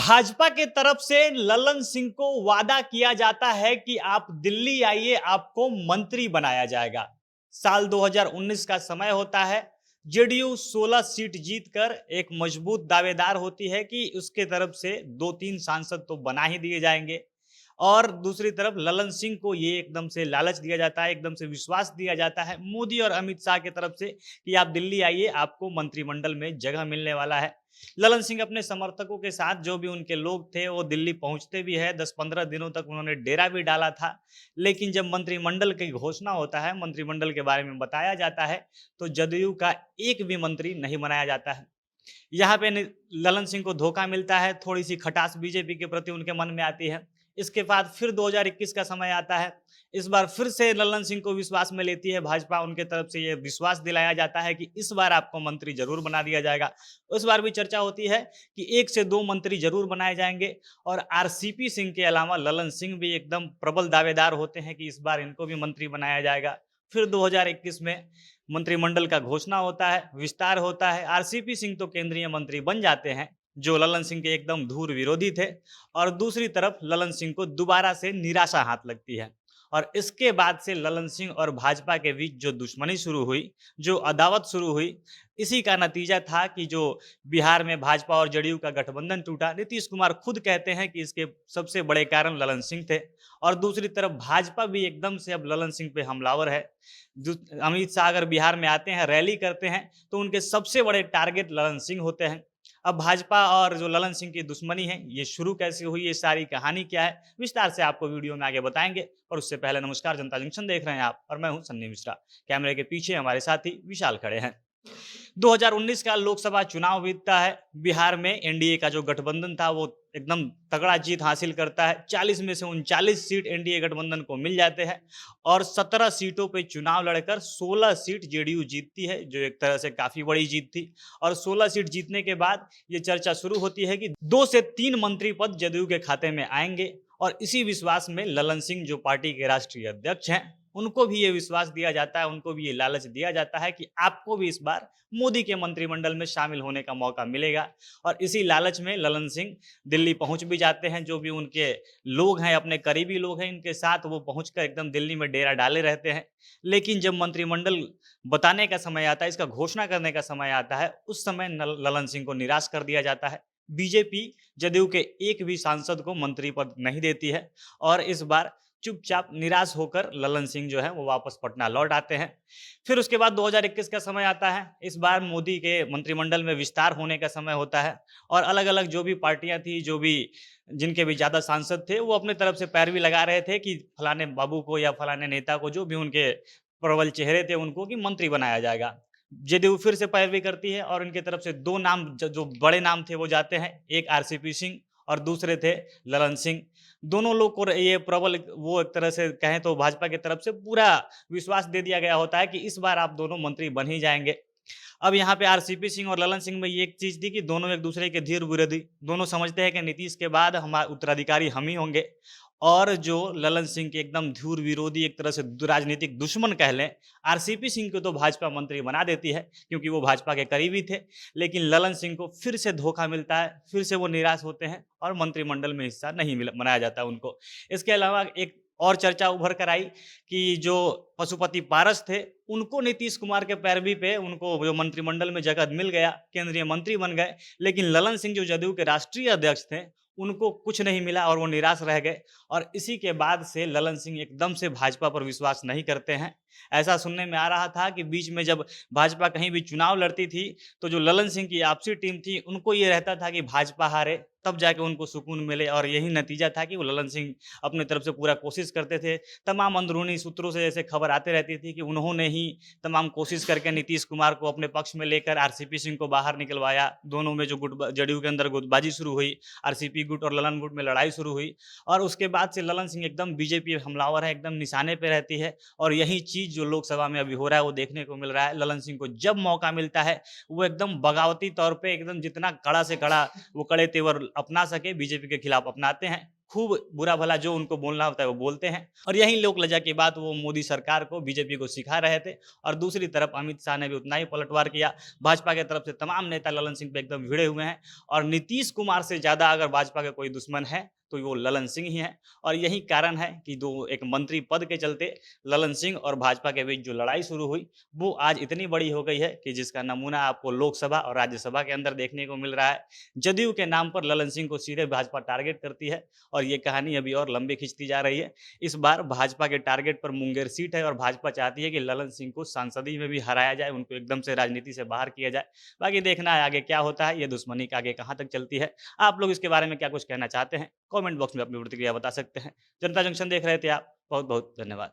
भाजपा के तरफ से ललन सिंह को वादा किया जाता है कि आप दिल्ली आइए, आपको मंत्री बनाया जाएगा। साल 2019 का समय होता है। जेडीयू 16 सीट जीतकर एक मजबूत दावेदार होती है कि उसके तरफ से 2-3 सांसद तो बना ही दिए जाएंगे। और दूसरी तरफ ललन सिंह को ये एकदम से लालच दिया जाता है, एकदम से विश्वास दिया जाता है मोदी और अमित शाह की तरफ से कि आप दिल्ली आइए, आपको मंत्रिमंडल में जगह मिलने वाला है। ललन सिंह अपने समर्थकों के साथ, जो भी उनके लोग थे, वो दिल्ली पहुंचते भी है। 10-15 दिनों तक उन्होंने डेरा भी डाला था। लेकिन जब मंत्रिमंडल की घोषणा होता है, मंत्रिमंडल के बारे में बताया जाता है, तो जदयू का एक भी मंत्री नहीं बनाया जाता है। यहाँ पे ललन सिंह को धोखा मिलता है, थोड़ी सी खटास बीजेपी के प्रति उनके मन में आती है। इसके बाद फिर 2021 का समय आता है। इस बार फिर से ललन सिंह को विश्वास में लेती है भाजपा। उनके तरफ से ये विश्वास दिलाया जाता है कि इस बार आपको मंत्री जरूर बना दिया जाएगा। उस बार भी चर्चा होती है कि 1 से 2 मंत्री जरूर बनाए जाएंगे। और आरसीपी सिंह के अलावा ललन सिंह भी एकदम प्रबल दावेदार होते हैं कि इस बार इनको भी मंत्री बनाया जाएगा। फिर 2021 में मंत्रिमंडल का घोषणा होता है, विस्तार होता है। आरसीपी सिंह तो केंद्रीय मंत्री बन जाते हैं, जो ललन सिंह के एकदम धूर विरोधी थे। और दूसरी तरफ ललन सिंह को दोबारा से निराशा हाथ लगती है। और इसके बाद से ललन सिंह और भाजपा के बीच जो दुश्मनी शुरू हुई, जो अदावत शुरू हुई, इसी का नतीजा था कि जो बिहार में भाजपा और जदयू का गठबंधन टूटा। नीतीश कुमार खुद कहते हैं कि इसके सबसे बड़े कारण ललन सिंह थे। और दूसरी तरफ भाजपा भी एकदम से अब ललन सिंह पे हमलावर है। अमित शाह अगर बिहार में आते हैं, रैली करते हैं, तो उनके सबसे बड़े टारगेट ललन सिंह होते हैं। अब भाजपा और जो ललन सिंह की दुश्मनी है, ये शुरू कैसे हुई, ये सारी कहानी क्या है, विस्तार से आपको वीडियो में आगे बताएंगे। और उससे पहले नमस्कार, जनता जंक्शन देख रहे हैं आप, और मैं हूं सन्नी मिश्रा। कैमरे के पीछे हमारे साथी विशाल खड़े हैं। 2019 का लोकसभा चुनाव बीतता है। बिहार में एनडीए का जो गठबंधन था, वो एकदम तगड़ा जीत हासिल करता है। 40 में से 39 सीट एनडीए गठबंधन को मिल जाते हैं। और 17 सीटों पे चुनाव लड़कर 16 सीट जेडीयू जीतती है, जो एक तरह से काफी बड़ी जीत थी। और 16 सीट जीतने के बाद ये चर्चा शुरू होती है कि 2 से 3 मंत्री पद जदयू के खाते में आएंगे। और इसी विश्वास में ललन सिंह, जो पार्टी के राष्ट्रीय अध्यक्ष हैं, उनको भी ये विश्वास दिया जाता है, उनको भी ये लालच दिया जाता है कि आपको भी इस बार मोदी के मंत्रिमंडल में शामिल होने का मौका मिलेगा। और इसी लालच में ललन सिंह दिल्ली पहुंच भी जाते हैं। जो भी उनके लोग हैं, अपने करीबी लोग हैं, इनके साथ वो पहुंचकर एकदम दिल्ली में डेरा डाले रहते हैं। लेकिन जब मंत्रिमंडल बताने का समय आता है, इसका घोषणा करने का समय आता है, उस समय ललन सिंह को निराश कर दिया जाता है। बीजेपी जदयू के एक भी सांसद को मंत्री पद नहीं देती है। और इस बार चुपचाप निराश होकर ललन सिंह जो है वो वापस पटना लौट आते हैं। फिर उसके बाद 2021 का समय आता है। इस बार मोदी के मंत्रिमंडल में विस्तार होने का समय होता है। और अलग अलग जो भी पार्टियां थी, जो भी जिनके भी ज़्यादा सांसद थे, वो अपने तरफ से पैरवी लगा रहे थे कि फलाने बाबू को या फलाने नेता को, जो भी उनके प्रबल चेहरे थे, उनको कि मंत्री बनाया जाएगा। जदयू फिर से पैरवी करती है और इनके तरफ से 2 नाम, जो बड़े नाम थे, वो जाते हैं। एक आरसीपी सिंह और दूसरे थे ललन सिंह। दोनों लोग को ये प्रबल, वो एक तरह से कहें तो भाजपा की तरफ से पूरा विश्वास दे दिया गया होता है कि इस बार आप दोनों मंत्री बन ही जाएंगे। अब यहाँ पे आरसीपी सिंह और ललन सिंह में ये एक चीज थी कि दोनों एक दूसरे के धीर विरोधी। दोनों समझते हैं कि नीतीश के बाद हमारे उत्तराधिकारी हम ही होंगे। और जो ललन सिंह के एकदम धूर विरोधी, एक तरह से राजनीतिक दुश्मन कह लें, आरसीपी सिंह को तो भाजपा मंत्री बना देती है, क्योंकि वो भाजपा के करीबी थे। लेकिन ललन सिंह को फिर से धोखा मिलता है, फिर से वो निराश होते हैं और मंत्रिमंडल में हिस्सा नहीं बनाया जाता उनको। इसके अलावा एक और चर्चा उभर कर आई कि जो पशुपति पारस थे, उनको नीतीश कुमार के पैरवी पे उनको जो मंत्रिमंडल में जगह मिल गया, केंद्रीय मंत्री बन गए। लेकिन ललन सिंह, जो जदयू के राष्ट्रीय अध्यक्ष थे, उनको कुछ नहीं मिला और वो निराश रह गए। और इसी के बाद से ललन सिंह एकदम से भाजपा पर विश्वास नहीं करते हैं। ऐसा सुनने में आ रहा था कि बीच में जब भाजपा कहीं भी चुनाव लड़ती थी, तो जो ललन सिंह की आपसी टीम थी, उनको ये रहता था कि भाजपा हारे, तब जाके उनको सुकून मिले। और यही नतीजा था कि वो ललन सिंह अपने तरफ से पूरा कोशिश करते थे। तमाम अंदरूनी सूत्रों से जैसे खबर आते रहती थी कि उन्होंने ही तमाम कोशिश करके नीतीश कुमार को अपने पक्ष में लेकर आरसीपी सिंह को बाहर निकलवाया। दोनों में जो गुट, जदयू के अंदर गुटबाजी शुरू हुई, आरसीपी गुट और ललन गुट में लड़ाई शुरू हुई। और उसके बाद से ललन सिंह एकदम बीजेपी हमलावर है, एकदम निशाने पे रहती है। और यही चीज जो लोकसभा में अभी हो रहा है, वो देखने को मिल रहा है। ललन सिंह को जब मौका मिलता है, वो एकदम बगावती तौर पे, एकदम जितना कड़ा से कड़ा वो कड़े तेवर अपना सके, बीजेपी के खिलाफ अपनाते हैं। खूब बुरा भला जो उनको बोलना होता है वो बोलते हैं। और यही लोक लज्जा की बात वो मोदी सरकार को, बीजेपी को सिखा रहे थे। और दूसरी तरफ अमित शाह ने भी उतना ही पलटवार किया। भाजपा की तरफ से तमाम नेता ललन सिंह पे एकदम भिड़े हुए हैं। और नीतीश कुमार से ज़्यादा अगर भाजपा का कोई दुश्मन है तो वो ललन सिंह ही हैं। और यही कारण है कि दो एक मंत्री पद के चलते ललन सिंह और भाजपा के बीच जो लड़ाई शुरू हुई, वो आज इतनी बड़ी हो गई है कि जिसका नमूना आपको लोकसभा और राज्यसभा के अंदर देखने को मिल रहा है। जदयू के नाम पर ललन सिंह को सीधे भाजपा टारगेट करती है और ये कहानी अभी और लंबी खींचती जा रही है। इस बार भाजपा के टारगेट पर मुंगेर सीट है और भाजपा चाहती है कि ललन सिंह को सांसदी में भी हराया जाए, उनको एकदम से राजनीति से बाहर किया जाए। बाकी देखना है आगे क्या होता है, ये दुश्मनी आगे कहाँ तक चलती है। आप लोग इसके बारे में क्या कुछ कहना चाहते हैं? कमेंट बॉक्स में अपनी प्रतिक्रिया बता सकते हैं। जनता जंक्शन देख रहे थे आप, बहुत बहुत धन्यवाद।